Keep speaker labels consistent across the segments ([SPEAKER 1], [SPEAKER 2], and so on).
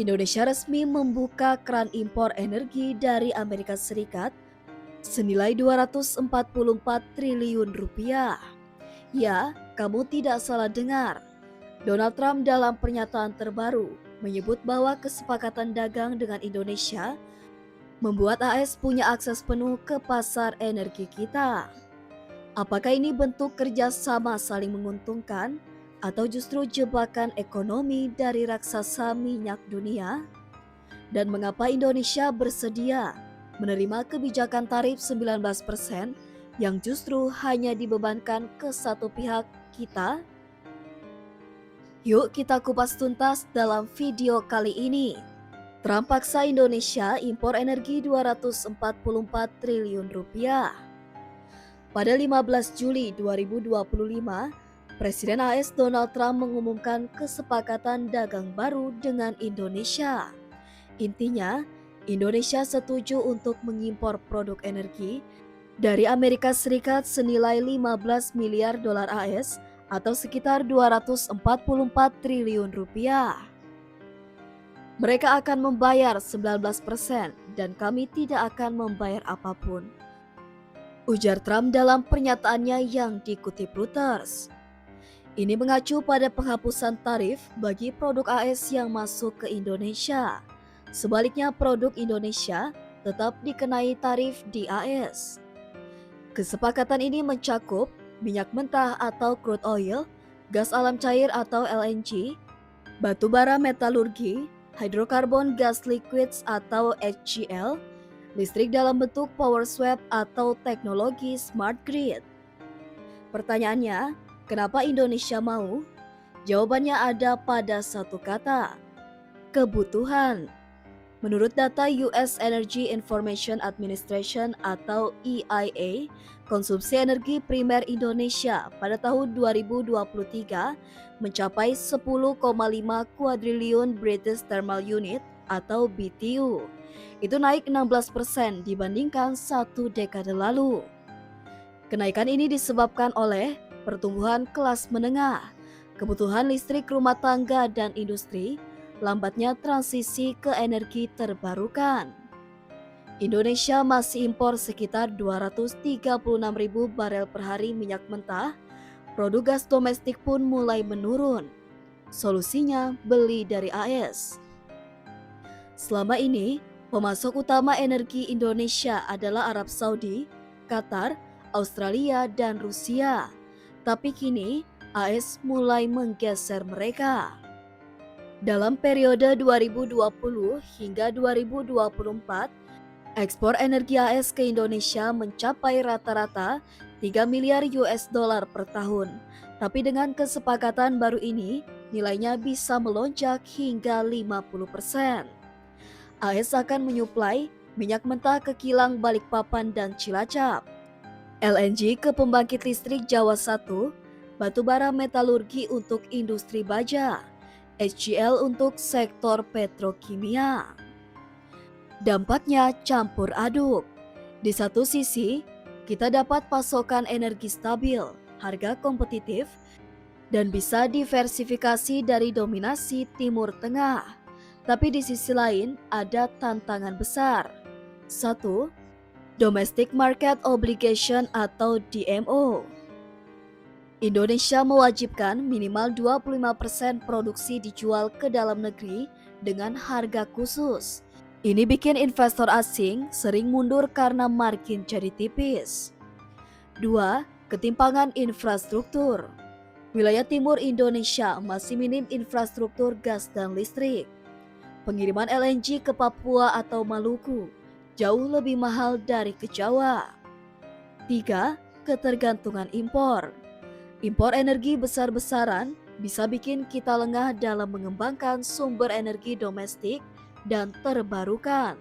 [SPEAKER 1] Indonesia resmi membuka keran impor energi dari Amerika Serikat senilai 244 triliun rupiah. Ya, kamu tidak salah dengar. Donald Trump dalam pernyataan terbaru menyebut bahwa kesepakatan dagang dengan Indonesia membuat AS punya akses penuh ke pasar energi kita. Apakah ini bentuk kerjasama saling menguntungkan atau justru jebakan ekonomi dari raksasa minyak dunia? Dan mengapa Indonesia bersedia menerima kebijakan tarif 19% yang justru hanya dibebankan ke satu pihak kita? Yuk kita kupas tuntas dalam video kali ini. Trump paksa Indonesia impor energi 244 triliun rupiah. Pada 15 Juli 2025, Presiden AS Donald Trump mengumumkan kesepakatan dagang baru dengan Indonesia. Intinya, Indonesia setuju untuk mengimpor produk energi dari Amerika Serikat senilai 15 miliar dolar AS atau sekitar 244 triliun rupiah. Mereka akan membayar 19% dan kami tidak akan membayar apapun, ujar Trump dalam pernyataannya yang dikutip Reuters. Ini mengacu pada penghapusan tarif bagi produk AS yang masuk ke Indonesia. Sebaliknya, produk Indonesia tetap dikenai tarif di AS. Kesepakatan ini mencakup minyak mentah atau crude oil, gas alam cair atau LNG, batu bara metalurgi, hydrocarbon gas liquids atau HCl, listrik dalam bentuk power swap atau teknologi smart grid. Pertanyaannya, kenapa Indonesia mau? Jawabannya ada pada satu kata: kebutuhan. Menurut data US Energy Information Administration atau EIA, konsumsi energi primer Indonesia pada tahun 2023 mencapai 10,5 kuadriliun British Thermal Unit atau BTU. Itu naik 16% dibandingkan satu dekade lalu. Kenaikan ini disebabkan oleh pertumbuhan kelas menengah, kebutuhan listrik rumah tangga dan industri, lambatnya transisi ke energi terbarukan. Indonesia masih impor sekitar 236.000 barel per hari minyak mentah. Produk gas domestik pun mulai menurun. Solusinya beli dari AS. Selama ini, pemasok utama energi Indonesia adalah Arab Saudi, Qatar, Australia, dan Rusia. Tapi kini, AS mulai menggeser mereka. Dalam periode 2020 hingga 2024, ekspor energi AS ke Indonesia mencapai rata-rata 3 miliar US dollar per tahun. Tapi dengan kesepakatan baru ini, nilainya bisa melonjak hingga 50%. AS akan menyuplai minyak mentah ke kilang Balikpapan dan Cilacap, LNG ke pembangkit listrik Jawa 1, batu bara metalurgi untuk industri baja, HCl untuk sektor petrokimia. Dampaknya campur aduk. Di satu sisi, kita dapat pasokan energi stabil, harga kompetitif, dan bisa diversifikasi dari dominasi Timur Tengah. Tapi di sisi lain ada tantangan besar. 1. Domestic Market Obligation atau DMO. Indonesia mewajibkan minimal 25% produksi dijual ke dalam negeri dengan harga khusus. Ini bikin investor asing sering mundur karena margin jadi tipis. 2. Ketimpangan infrastruktur. Wilayah timur Indonesia masih minim infrastruktur gas dan listrik. Pengiriman LNG ke Papua atau Maluku jauh lebih mahal dari ke Jawa. 3. Ketergantungan impor. Impor energi besar-besaran bisa bikin kita lengah dalam mengembangkan sumber energi domestik dan terbarukan.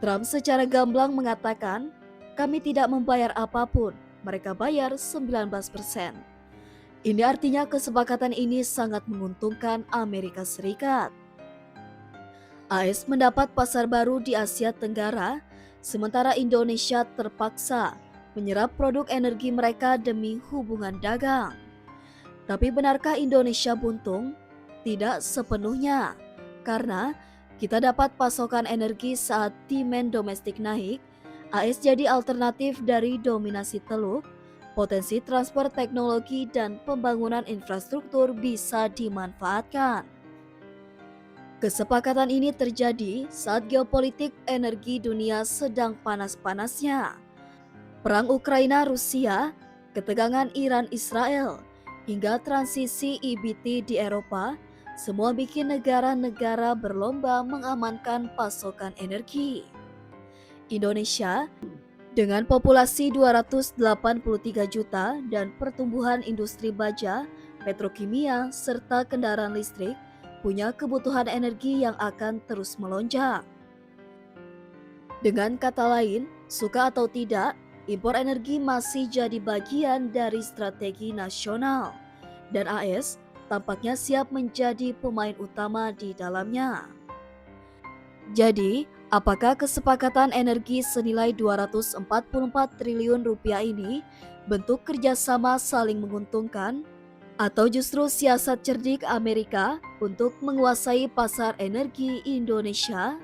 [SPEAKER 1] Trump secara gamblang mengatakan, kami tidak membayar apapun, mereka bayar 19%. Ini artinya kesepakatan ini sangat menguntungkan Amerika Serikat. AS mendapat pasar baru di Asia Tenggara, sementara Indonesia terpaksa menyerap produk energi mereka demi hubungan dagang. Tapi benarkah Indonesia buntung? Tidak sepenuhnya. Karena kita dapat pasokan energi saat demand domestik naik, AS jadi alternatif dari dominasi Teluk, potensi transfer teknologi dan pembangunan infrastruktur bisa dimanfaatkan. Kesepakatan ini terjadi saat geopolitik energi dunia sedang panas-panasnya. Perang Ukraina-Rusia, ketegangan Iran-Israel, hingga transisi EBT di Eropa, semua bikin negara-negara berlomba mengamankan pasokan energi. Indonesia, dengan populasi 283 juta dan pertumbuhan industri baja, petrokimia, serta kendaraan listrik, punya kebutuhan energi yang akan terus melonjak. Dengan kata lain, suka atau tidak, impor energi masih jadi bagian dari strategi nasional, dan AS tampaknya siap menjadi pemain utama di dalamnya. Jadi, apakah kesepakatan energi senilai 244 triliun rupiah ini bentuk kerjasama saling menguntungkan? Atau justru siasat cerdik Amerika untuk menguasai pasar energi Indonesia?